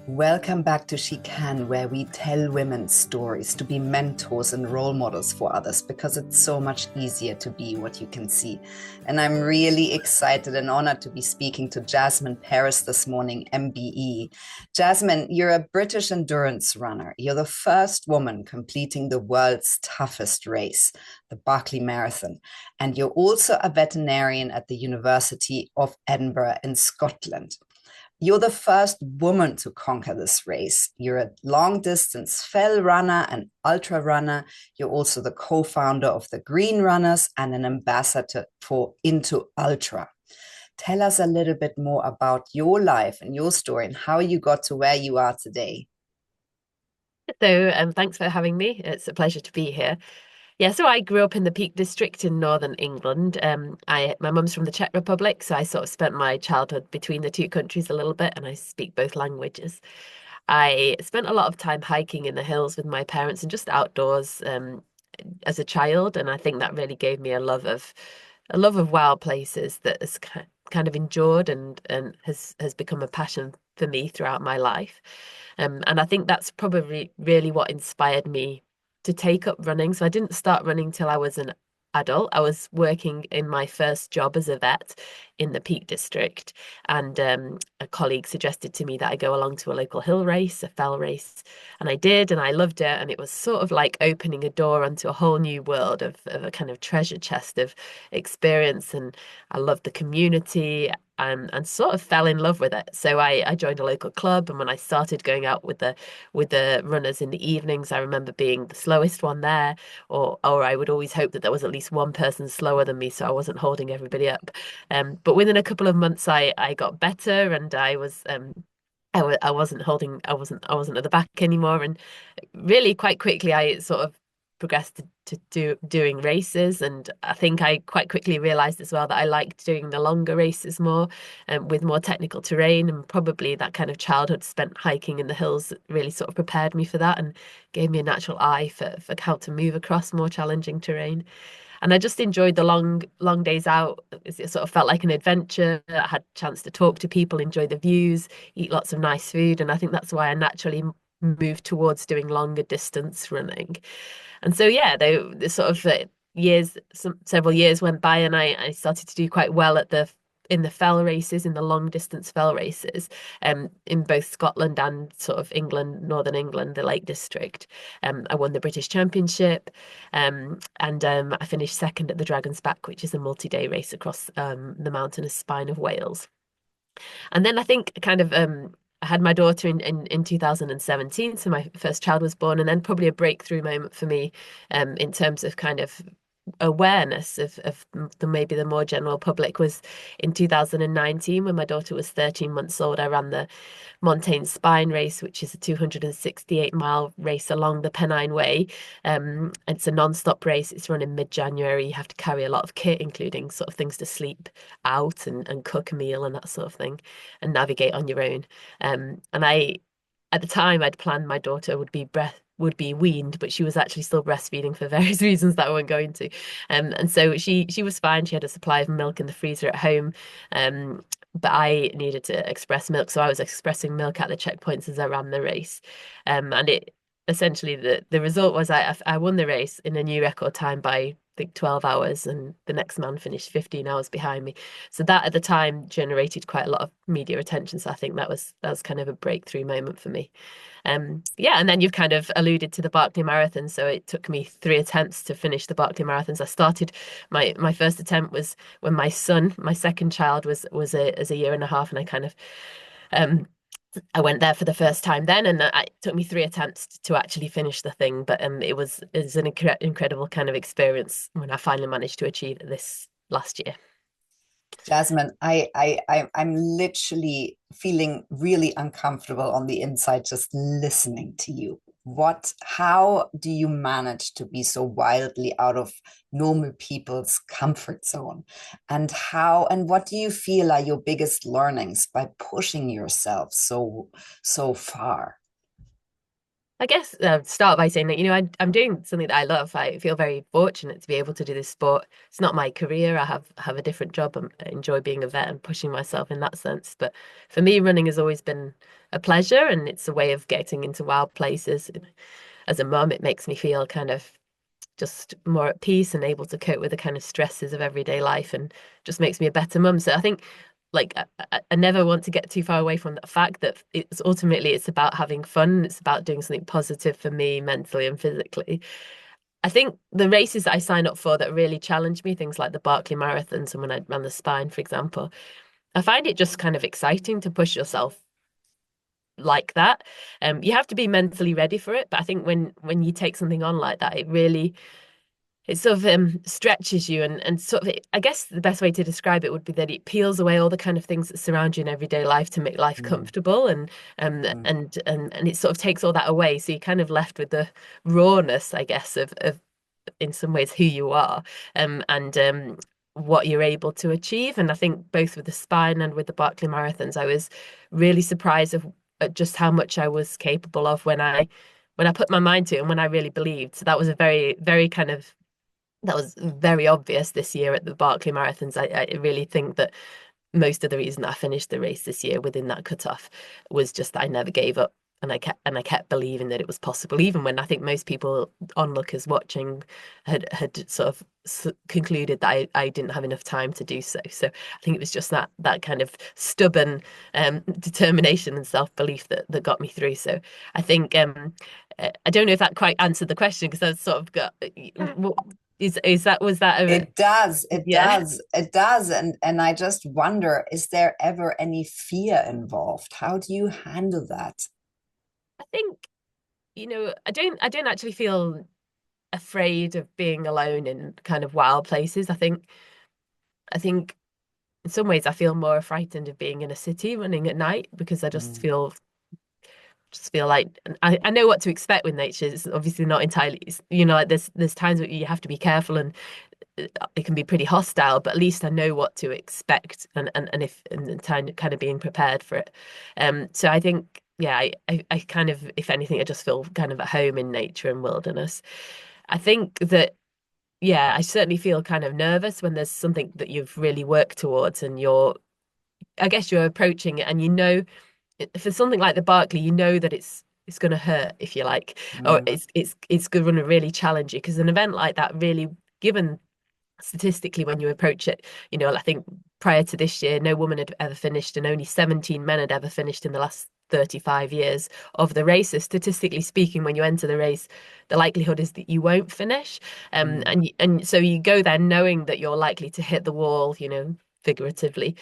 Welcome back to She Can, where we tell women's stories to be mentors and role models for others, because it's so much easier to be what you can see. And I'm really excited and honored to be speaking to Jasmin Paris this morning, MBE. Jasmin, you're a British endurance runner. You're the first woman completing the world's toughest race, the Barkley Marathon. And you're also a veterinarian at the University of Edinburgh in Scotland. You're the first woman to conquer this race. You're a long distance fell runner and ultra runner. You're also the co-founder of the Green Runners and an ambassador for Into Ultra. Tell us a little bit more about your life and your story and how you got to where you are today. Thanks for having me. It's a pleasure to be here. Yeah, so I grew up in the Peak District in northern England. My mum's from the Czech Republic, so I sort of spent my childhood between the two countries a little bit, and I speak both languages. I spent a lot of time hiking in the hills with my parents and just outdoors as a child, and I think that really gave me a love of wild places that has kind of endured and has become a passion for me throughout my life. And I think that's probably really what inspired me to take up running. So I didn't start running till I was an adult. I was working in my first job as a vet in the Peak District, and a colleague suggested to me that I go along to a local hill race, a fell race, and I did, and I loved it. And it was sort of like opening a door onto a whole new world of a kind of treasure chest of experience. And I loved the community and sort of fell in love with it. So I joined a local club, and when I started going out with the runners in the evenings, I remember being the slowest one there, or I would always hope that there was at least one person slower than me, so I wasn't holding everybody up. But within a couple of months, I got better, and I wasn't holding, I wasn't at the back anymore, and really quite quickly I sort of progressed to doing races. And I think I quite quickly realized as well that I liked doing the longer races more, with more technical terrain, and probably that kind of childhood spent hiking in the hills really sort of prepared me for that and gave me a natural eye for how to move across more challenging terrain. And I just enjoyed the long days out. It sort of felt like an adventure. I had a chance to talk to people, enjoy the views, eat lots of nice food. And I think that's why I naturally moved towards doing longer distance running. And so, yeah, the sort of several years went by, and I started to do quite well in the fell races, in the long distance fell races, in both Scotland and sort of England, Northern England, the Lake District. I won the British Championship, and I finished second at the Dragon's Back, which is a multi-day race across the mountainous spine of Wales. And then I think kind of I had my daughter in 2017, so my first child was born, and then probably a breakthrough moment for me, in terms of kind of awareness of maybe the more general public, was in 2019 when my daughter was 13 months old. I ran the Montane Spine Race, which is a 268-mile race along the Pennine Way. It's a non-stop race. It's run in mid-January. You have to carry a lot of kit, including sort of things to sleep out and cook a meal and that sort of thing, and navigate on your own. And at the time, I'd planned my daughter would be weaned, but she was actually still breastfeeding for various reasons that I won't go into. And so she was fine. She had a supply of milk in the freezer at home. But I needed to express milk, so I was expressing milk at the checkpoints as I ran the race. And it essentially the result was I won the race in a new record time by, I think, 12 hours, and the next man finished 15 hours behind me. So that at the time generated quite a lot of media attention. So I think that was kind of a breakthrough moment for me. Yeah, and then you've kind of alluded to the Barkley Marathon. So it took me 3 attempts to finish the Barkley Marathons. I started my first attempt was when my son, my second child, was a year and a half, and I kind of um I went there for the first time then, and it took me 3 attempts to actually finish the thing. But it was an incredible kind of experience when I finally managed to achieve it this last year. Jasmin, I'm literally feeling really uncomfortable on the inside just listening to you. How do you manage to be so wildly out of normal people's comfort zone? And what do you feel are your biggest learnings by pushing yourself so far? I guess start by saying that, I'm doing something that I love. I feel very fortunate to be able to do this sport. It's not my career. I have a different job. I enjoy being a vet and pushing myself in that sense. But for me, running has always been a pleasure, and it's a way of getting into wild places. As a mum, it makes me feel kind of just more at peace and able to cope with the kind of stresses of everyday life, and just makes me a better mum. So I think like I never want to get too far away from the fact that it's about having fun. It's about doing something positive for me mentally and physically. I think the races that I sign up for that really challenge me, things like the Barkley Marathons and when I ran the Spine, for example, I find it just kind of exciting to push yourself like that. You have to be mentally ready for it, but I think when you take something on like that, it sort of stretches you and sort of I guess the best way to describe it would be that it peels away all the kind of things that surround you in everyday life to make life Mm, comfortable mm. and it sort of takes all that away, so you're kind of left with the rawness, I guess, of in some ways who you are, and what you're able to achieve. And I think both with the Spine and with the Barkley Marathons, I was really surprised of at just how much I was capable of when I put my mind to it and when I really believed. So that was a very, very kind of that was very obvious this year at the Barkley Marathons. I really think that most of the reason I finished the race this year within that cutoff was just that I never gave up. And I kept believing that it was possible, even when I think most people onlookers watching had sort of concluded that I didn't have enough time to do so. So I think it was just that kind of stubborn determination and self belief that got me through. So I think I don't know if that quite answered the question, because I've sort of got is that was that a It does, it yeah. does, it does. And I just wonder, is there ever any fear involved? How do you handle that? I think, I don't actually feel afraid of being alone in kind of wild places. I think in some ways I feel more frightened of being in a city running at night, because I Mm, just feel like I know what to expect with nature. It's obviously not entirely, like there's times where you have to be careful, and it can be pretty hostile, but at least I know what to expect, and if and kind of being prepared for it. So I think, yeah, I kind of, if anything, I just feel kind of at home in nature and wilderness. I think that, yeah, I certainly feel kind of nervous when there's something that you've really worked towards and I guess you're approaching it, and for something like the Barkley, you know that it's going to hurt, if you like, or mm, it's going to really challenge you, because an event like that really, given statistically when you approach it, I think prior to this year, no woman had ever finished, and only 17 men had ever finished in the last 35 years of the race. So statistically speaking, when you enter the race, the likelihood is that you won't finish. mm. And so you go there knowing that you're likely to hit the wall, figuratively,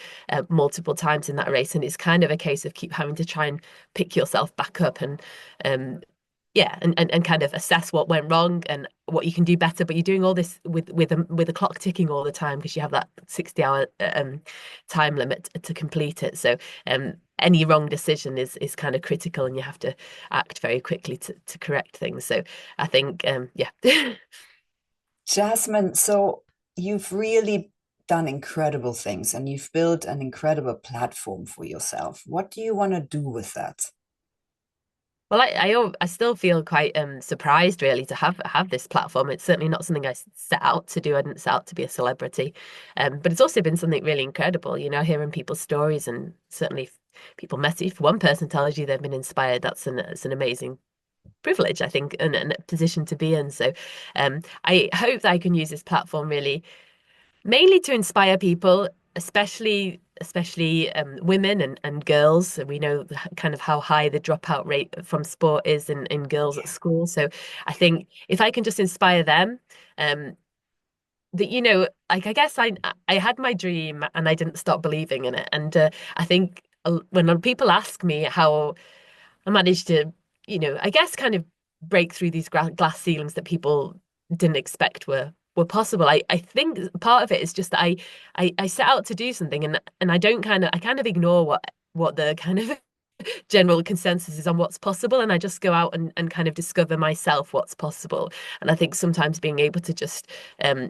multiple times in that race. And it's kind of a case of keep having to try and pick yourself back up and um, yeah, and kind of assess what went wrong and what you can do better. But you're doing all this with a clock ticking all the time, because you have that 60-hour time limit to complete it. So any wrong decision is kind of critical, and you have to act very quickly to correct things. So I think yeah. Jasmine, so you've really done incredible things and you've built an incredible platform for yourself. What do you want to do with that? Well, I still feel quite surprised, really, to have this platform. It's certainly not something I set out to do. I didn't set out to be a celebrity, but it's also been something really incredible. Hearing people's stories, and certainly if people message. If one person tells you they've been inspired, it's an amazing privilege, I think, and a position to be in. So, I hope that I can use this platform really mainly to inspire people, especially women and girls. We know kind of how high the dropout rate from sport is in girls at school. So I think if I can just inspire them, um, that like I guess I had my dream and I didn't stop believing in it. And I think when people ask me how I managed to, I guess kind of break through these glass ceilings that people didn't expect were possible. I think part of it is just that I set out to do something, and I kind of ignore what the kind of general consensus is on what's possible, and I just go out and kind of discover myself what's possible. And I think sometimes being able to just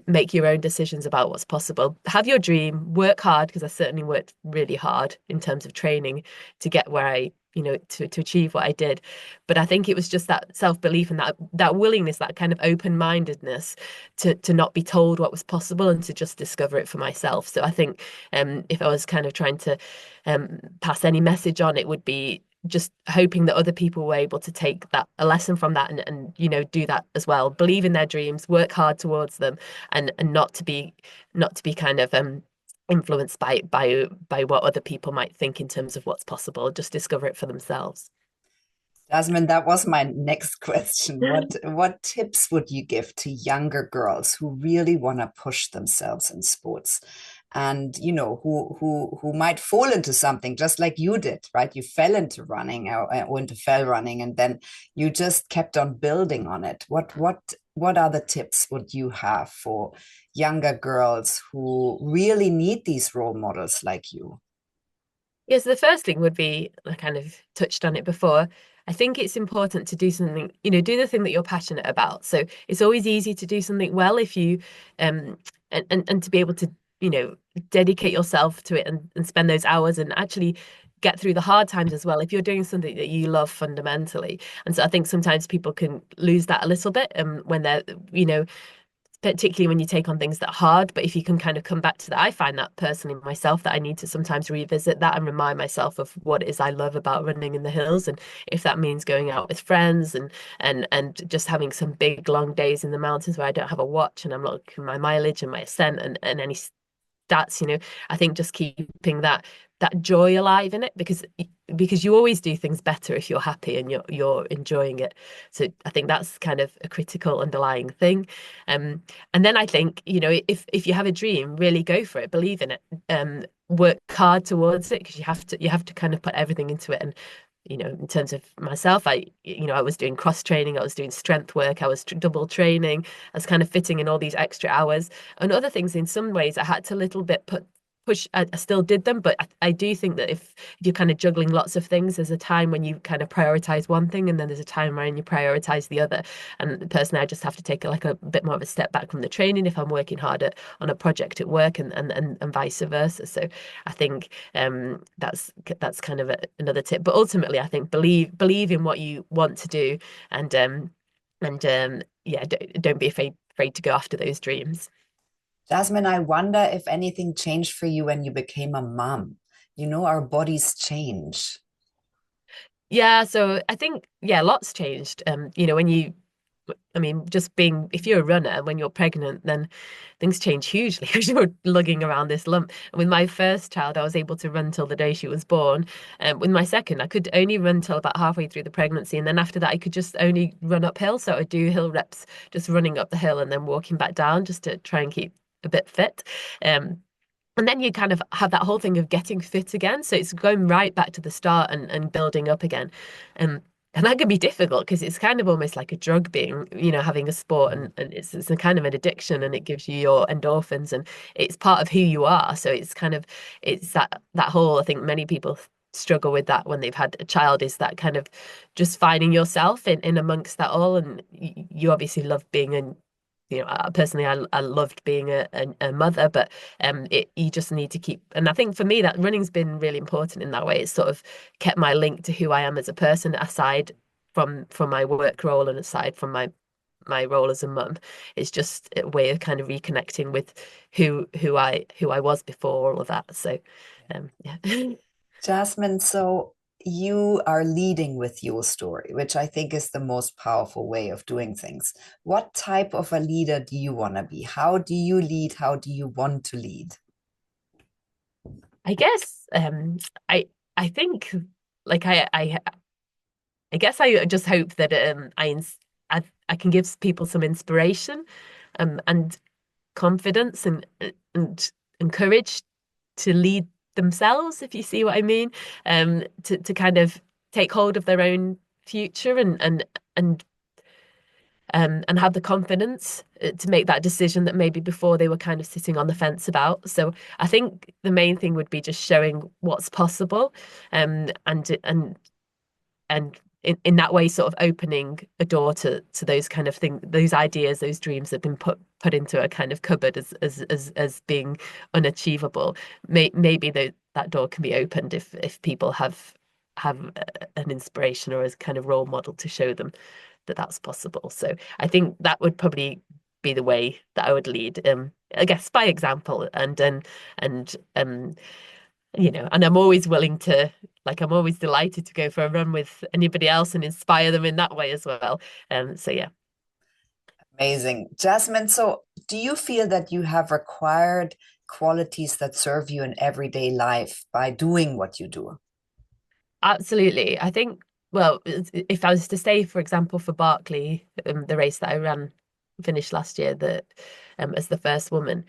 make your own decisions about what's possible, have your dream, work hard, because I certainly worked really hard in terms of training to get where I to achieve what I did. But I think it was just that self-belief and that willingness, that kind of open-mindedness to not be told what was possible and to just discover it for myself. So I think if I was kind of trying to pass any message on, it would be just hoping that other people were able to take a lesson from that and do that as well. Believe in their dreams, work hard towards them, and not to be kind of influenced by what other people might think in terms of what's possible. Just discover it for themselves. Jasmine, that was my next question. What tips would you give to younger girls who really want to push themselves in sports, and who might fall into something just like you did, right? You fell into running or into fell running, and then you just kept on building on it. What other tips would you have for younger girls who really need these role models like you? Yes, the first thing would be, I kind of touched on it before. I think it's important to do something, do the thing that you're passionate about. So it's always easy to do something well if you and to be able to, dedicate yourself to it and spend those hours and actually get through the hard times as well if you're doing something that you love fundamentally. And so I think sometimes people can lose that a little bit when they're, particularly when you take on things that are hard. But if you can kind of come back to that, I find that personally myself, that I need to sometimes revisit that and remind myself of what it is I love about running in the hills. And if that means going out with friends and just having some big long days in the mountains where I don't have a watch and I'm not looking at my mileage and my ascent and any stats, I think just keeping that joy alive in it, because you always do things better if you're happy and you're enjoying it. So I think that's kind of a critical underlying thing. And then I think, if you have a dream, really go for it, believe in it, work hard towards it, because you have to kind of put everything into it. And in terms of myself, I was doing cross training, I was doing strength work, I was double training, I was kind of fitting in all these extra hours and other things. In some ways, I had to little bit push. I still did them, but I do think that if you're kind of juggling lots of things, there's a time when you kind of prioritize one thing, and then there's a time when you prioritize the other. And personally, I just have to take a bit more of a step back from the training if I'm working hard on a project at work, and vice versa. So I think that's kind of another tip. But ultimately, I think believe in what you want to do, and yeah, don't be afraid to go after those dreams. Jasmine, I wonder if anything changed for you when you became a mom. Our bodies change. Yeah, so I think, yeah, lots changed. I mean, if you're a runner, when you're pregnant, then things change hugely because you're lugging around this lump. And with my first child, I was able to run till the day she was born. With my second, I could only run till about halfway through the pregnancy. And then after that, I could just only run uphill. So I would do hill reps, just running up the hill and then walking back down just to try and keep a bit fit. Um, and then you kind of have that whole thing of getting fit again. So it's going right back to the start and building up again. And that can be difficult because it's kind of almost like a drug, being, having a sport, and it's a kind of an addiction, and it gives you your endorphins and it's part of who you are. So it's that whole, I think many people struggle with that when they've had a child, is that kind of just finding yourself in amongst that all. And you obviously love being personally, I loved being a mother, but you just need to keep. And I think for me, that running's been really important in that way. It's sort of kept my link to who I am as a person, aside from my work role and aside from my role as a mum. It's just a way of kind of reconnecting with who I was before all of that. So yeah. Jasmine, so you are leading with your story, which I think is the most powerful way of doing things. What type of a leader do you want to be? How do you lead? How do you want to lead? I guess I think, like, I guess I just hope that I can give people some inspiration, and confidence, and courage to lead themselves, if you see what I mean, to kind of take hold of their own future, and have the confidence to make that decision that maybe before they were kind of sitting on the fence about. So I think the main thing would be just showing what's possible, and in that way, sort of opening a door to those kind of things, those ideas, those dreams that have been put into a kind of cupboard as being unachievable. Maybe that door can be opened if people have have an inspiration or as kind of role model to show them that that's possible. So I think that would probably be the way that I would lead. I guess by example, and and I'm always willing to, like, I'm always delighted to go for a run with anybody else and inspire them in that way as well. So yeah. Amazing. Jasmine, so do you feel that you have acquired qualities that serve you in everyday life by doing what you do? Absolutely. I think, well, if I was to say, for example, for Barkley, the race that I ran, finished last year, that as the first woman,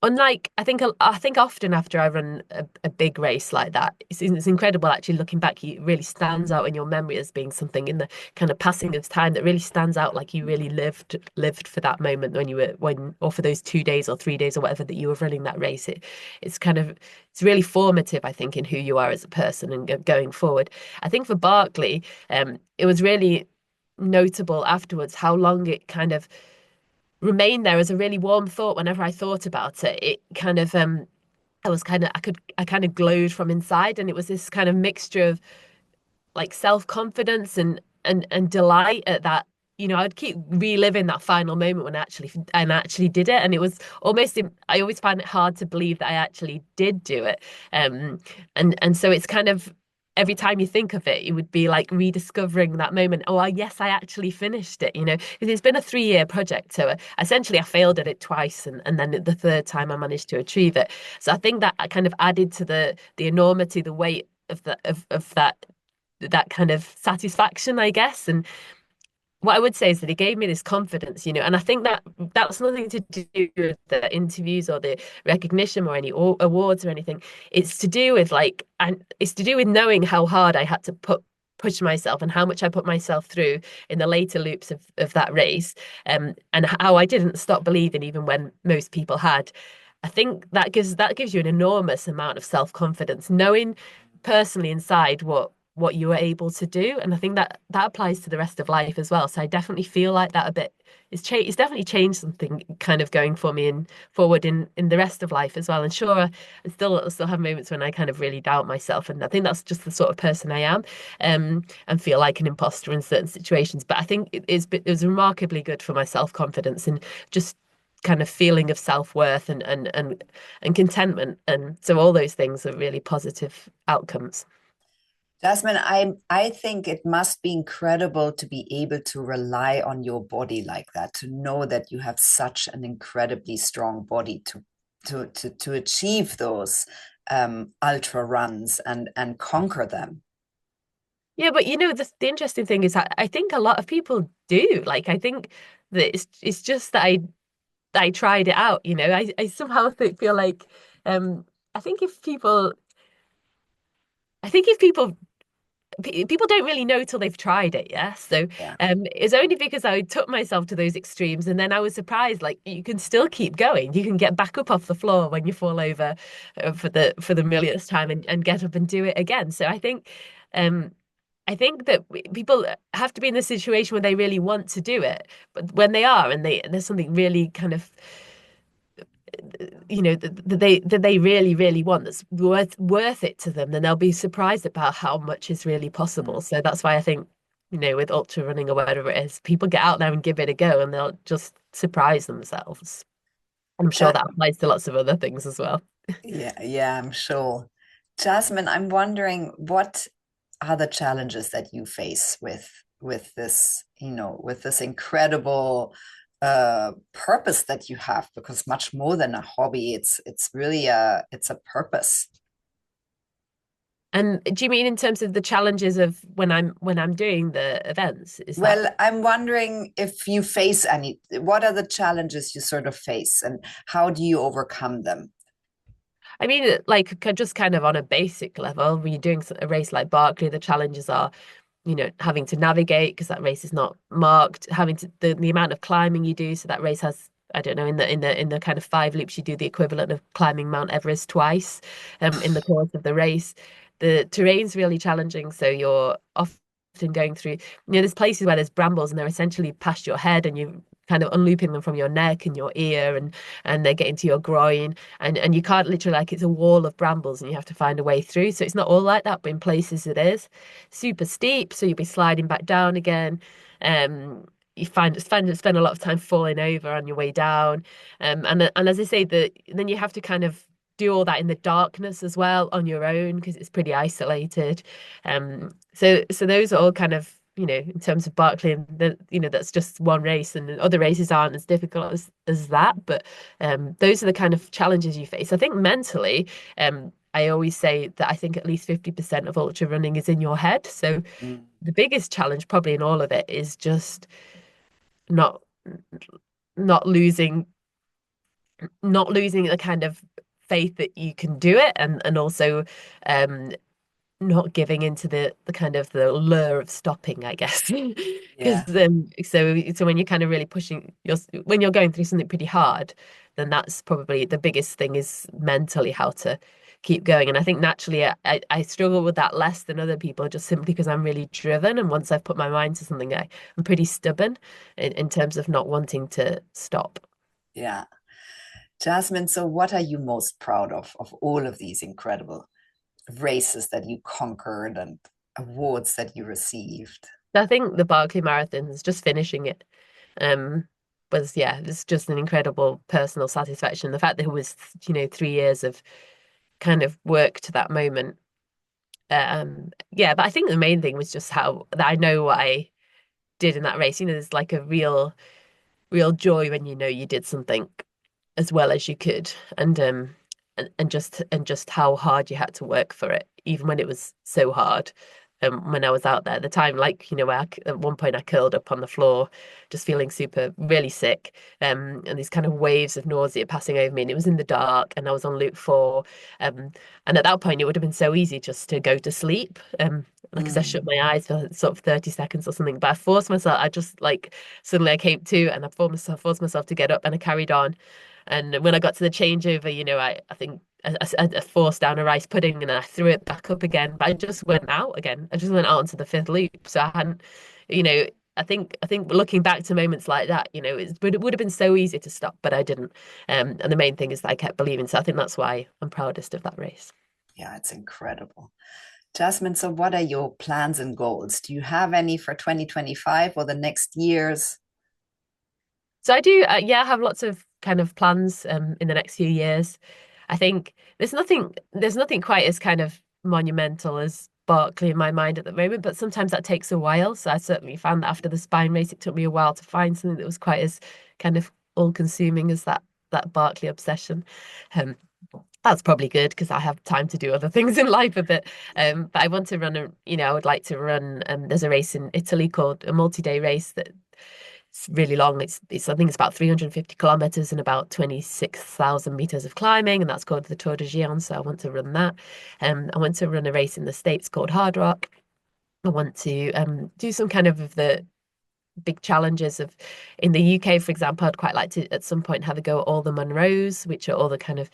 unlike I think often after I run a big race like that, it's incredible actually looking back. It really stands out in your memory as being something in the kind of passing of time that really stands out, like you really lived for that moment when you were when or for those 2 days or 3 days or whatever that you were running that race. It's really formative, I think, in who you are as a person and going forward. I think for Barkley, it was really notable afterwards how long it kind of remained there as a really warm thought whenever I thought about it. It kind of I kind of glowed from inside, and it was this kind of mixture of like self-confidence and delight at that. I'd keep reliving that final moment when I actually did it, and it was almost I always find it hard to believe that I actually did do it. And so it's kind of every time you think of it, it would be like rediscovering that moment. Oh, yes, I actually finished it, because it's been a 3-year project. So essentially I failed at it twice. And then the third time I managed to achieve it. So I think that kind of added to the enormity, the weight of that kind of satisfaction, I guess. And what I would say is that it gave me this confidence, and I think that that's nothing to do with the interviews or the recognition or any awards or anything. It's to do with and it's to do with knowing how hard I had to push myself and how much I put myself through in the later loops of that race, and how I didn't stop believing even when most people had. I think that gives you an enormous amount of self-confidence, knowing personally inside what you were able to do. And I think that applies to the rest of life as well. So I definitely feel like that a bit. It's definitely changed something kind of going for me and forward in the rest of life as well. And sure, I still have moments when I kind of really doubt myself, and I think that's just the sort of person I am, and feel like an imposter in certain situations. But I think it was remarkably good for my self-confidence and just kind of feeling of self-worth and contentment. And so all those things are really positive outcomes. Jasmine, I think it must be incredible to be able to rely on your body like that, to know that you have such an incredibly strong body to achieve those ultra runs and conquer them. Yeah, but the interesting thing is I think a lot of people do. Like I think that it's just that I tried it out. I somehow feel like um I think if people I think if people don't really know till they've tried it. Yeah. So Yeah. it's only because I took myself to those extremes, and then I was surprised, like you can still keep going. You can get back up off the floor when you fall over for the millionth time, and get up and do it again. So um I think that people have to be in the situation where they really want to do it, but when they are, and there's something really kind of that they really really want that's worth it to them, then they'll be surprised about how much is really possible. Mm. So that's why I think, with ultra running or whatever it is, people get out there and give it a go, and they'll just surprise themselves. I'm sure Ja- that applies to lots of other things as well. yeah, yeah, I'm sure. Jasmine, I'm wondering what are the challenges that you face with this, with this incredible purpose that you have, because much more than a hobby, it's really a purpose. And do you mean in terms of the challenges of when I'm doing the events? Is that? Well, I'm wondering if you face what are the challenges you sort of face and how do you overcome them? I mean, like just kind of on a basic level, when you're doing a race like Barkley, the challenges are, having to navigate because that race is not marked, having to the amount of climbing you do. So that race has, I don't know, in the kind of 5 loops, you do the equivalent of climbing Mount Everest twice, in the course of the race. The terrain's really challenging, so you're often going through, there's places where there's brambles and they're essentially past your head, and kind of unlooping them from your neck and your ear, and they get into your groin, and you can't literally, like, it's a wall of brambles and you have to find a way through. So it's not all like that, but in places it is super steep, so you'll be sliding back down again. You spend a lot of time falling over on your way down, and as I say, then you have to kind of do all that in the darkness as well on your own because it's pretty isolated. So those are all kind of, in terms of Barkley, and that's just one race, and other races aren't as difficult as that. But those are the kind of challenges you face. I think mentally, I always say that I think at least 50% of ultra running is in your head. So Mm. the biggest challenge probably in all of it is just not not losing not losing the kind of faith that you can do it, and also um not giving into the kind of the lure of stopping, I guess. Because Yeah. so when you're kind of really when you're going through something pretty hard, then that's probably the biggest thing, is mentally how to keep going. And I think naturally I struggle with that less than other people, just simply because I'm really driven, and once I've put my mind to something, I'm pretty stubborn in terms of not wanting to stop. Yeah. Jasmine, so what are you most proud of all of these incredible races that you conquered and awards that you received? I think the Barkley Marathons, just finishing it, um, was, yeah, it's just an incredible personal satisfaction. The fact that it was, 3 years of kind of work to that moment. Yeah, but I think the main thing was just how that I know what I did in that race. There's like a real joy when you know you did something as well as you could, and just how hard you had to work for it, even when it was so hard. When I was out there, the time, like, where at one point I curled up on the floor, just feeling really sick, and these kind of waves of nausea passing over me, and it was in the dark, and I was on loop 4, um, and at that point it would have been so easy just to go to sleep, like, as I shut Mm. my eyes for sort of 30 seconds or something, but I forced myself. I just, like, suddenly I came to, and I forced myself to get up, and I carried on. And when I got to the changeover, I think I forced down a rice pudding and I threw it back up again. But I just went out again. I just went out onto the fifth loop. So I hadn't, you know, I think looking back to moments like that, it would have been so easy to stop, but I didn't. And the main thing is that I kept believing. So I think that's why I'm proudest of that race. Yeah, it's incredible. Jasmine, so what are your plans and goals? Do you have any for 2025 or the next years? So I do, yeah, I have lots of kind of plans in the next few years. I think there's nothing quite as kind of monumental as Barkley in my mind at the moment, but sometimes that takes a while. So I certainly found that after the Spine race, it took me a while to find something that was quite as kind of all-consuming as that Barkley obsession. Um, that's probably good because I have time to do other things in life a bit. But I want to run I would like to run. There's a race in Italy called a multi-day race that it's really long. It's I think it's about 350 kilometers and about 26,000 meters of climbing, and that's called the Tour de Géant. So I want to run that. I want to run a race in the States called Hard Rock. I want to do some kind of the big challenges of in the UK, for example. I'd quite like to at some point have a go at all the Munros, which are all the kind of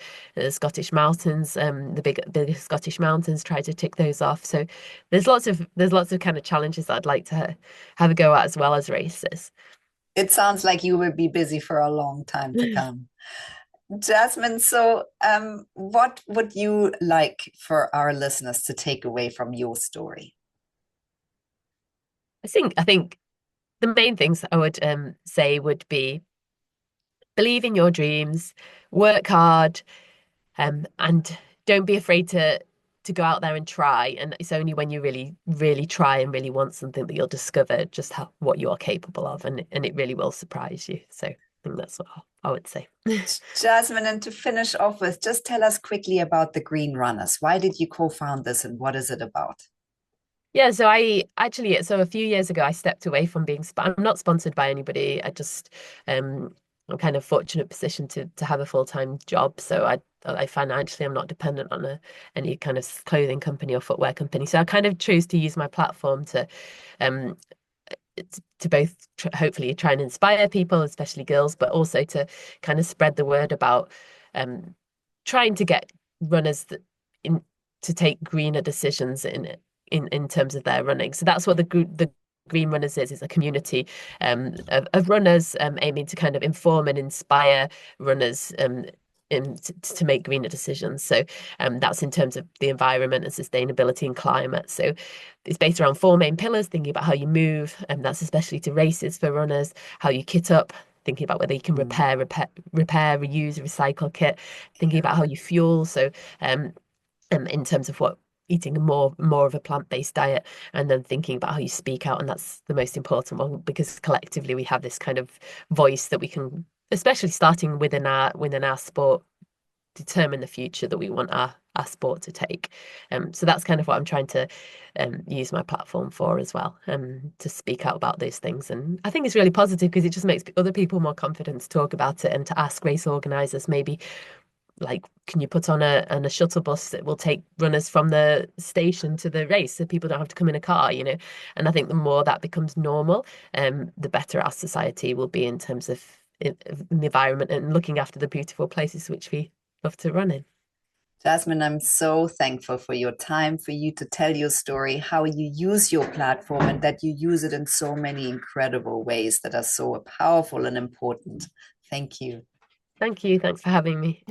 Scottish mountains, the big Scottish mountains. Try to tick those off. So there's lots of kind of challenges that I'd like to have a go at, as well as races. It sounds like you will be busy for a long time to come. Jasmine, so what would you like for our listeners to take away from your story? I think the main things I would say would be believe in your dreams, work hard, and don't be afraid to go out there and try. And it's only when you really, really try and really want something that you'll discover just what you are capable of, and it really will surprise you. So I think that's what I would say. Jasmine, and to finish off with, just tell us quickly about the Green Runners. Why did you co-found this and what is it about? Yeah, so I actually, so a few years ago, I stepped away from I'm not sponsored by anybody. I'm kind of fortunate position to have a full-time job. So I financially, I'm not dependent on any kind of clothing company or footwear company. So I kind of chose to use my platform um, to both hopefully try and inspire people, especially girls, but also to kind of spread the word about um, trying to get runners in to take greener decisions in terms of their running. So that's what the Green Runners is a community of runners aiming to kind of inform and inspire runners to make greener decisions. So that's in terms of the environment and sustainability and climate. So it's based around four main pillars, thinking about how you move, and that's especially to races for runners, how you kit up, thinking about whether you can repair, reuse, recycle kit, thinking about how you fuel. So in terms of what eating more of a plant-based diet, and then thinking about how you speak out, and that's the most important one, because collectively we have this kind of voice that we can, especially starting within our sport, determine the future that we want our sport to take. So that's kind of what I'm trying to use my platform for as well, to speak out about those things. And I think it's really positive because it just makes other people more confident to talk about it and to ask race organisers, maybe, like, can you put on a shuttle bus that will take runners from the station to the race so people don't have to come in a car, you know? And I think the more that becomes normal, the better our society will be in terms of the environment and looking after the beautiful places which we love to run in. Jasmin, I'm so thankful for your time, for you to tell your story, how you use your platform, and that you use it in so many incredible ways that are so powerful and important. Thank you. Thank you. Thanks for having me.